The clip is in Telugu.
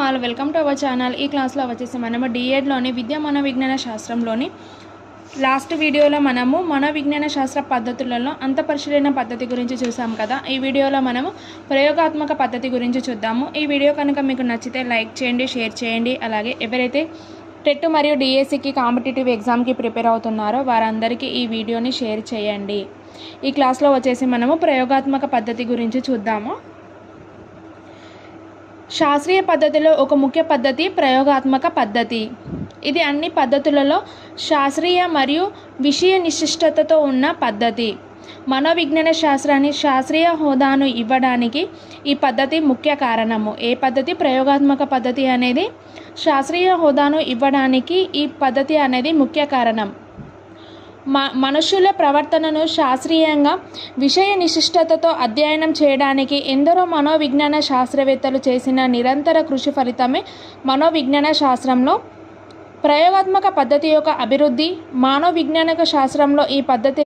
All, welcome to our channel. ఈ క్లాస్లో వచ్చేసి మనము డిఎడ్లోని విద్యా మనోవిజ్ఞాన శాస్త్రంలోని లాస్ట్ వీడియోలో మనము మనోవిజ్ఞాన శాస్త్ర పద్ధతులలో అంతఃపరిశీలన పద్ధతి గురించి చూసాం కదా. ఈ వీడియోలో మనము ప్రయోగాత్మక పద్ధతి గురించి చూద్దాము. ఈ వీడియో కనుక మీకు నచ్చితే లైక్ చేయండి, షేర్ చేయండి. అలాగే ఎవరైతే టెట్ మరియు డిఎస్సికి కాంపిటేటివ్ ఎగ్జామ్కి ప్రిపేర్ అవుతున్నారో వారందరికీ ఈ వీడియోని షేర్ చేయండి. ఈ క్లాస్లో వచ్చేసి మనము ప్రయోగాత్మక పద్ధతి గురించి చూద్దాము. శాస్త్రీయ పద్ధతిలో ఒక ముఖ్య పద్ధతి ప్రయోగాత్మక పద్ధతి. ఇది అన్ని పద్ధతులలో శాస్త్రీయ మరియు విషయ నిశిష్టతతో ఉన్న పద్ధతి. మనోవిజ్ఞాన శాస్త్రాన్ని శాస్త్రీయ హోదాను ఇవ్వడానికి ఈ పద్ధతి ముఖ్య కారణము. ఏ పద్ధతి? ప్రయోగాత్మక పద్ధతి అనేది శాస్త్రీయ హోదాను ఇవ్వడానికి ఈ పద్ధతి అనేది ముఖ్య కారణం. మనుషుల ప్రవర్తనను శాస్త్రీయంగా విషయ నిశిష్టతతో అధ్యయనం చేయడానికి ఎందరో మనోవిజ్ఞాన శాస్త్రవేత్తలు చేసిన నిరంతర కృషి ఫలితమే మనోవిజ్ఞాన శాస్త్రంలో ప్రయోగాత్మక పద్ధతి యొక్క అభివృద్ధి. మనోవిజ్ఞానిక శాస్త్రంలో ఈ పద్ధతి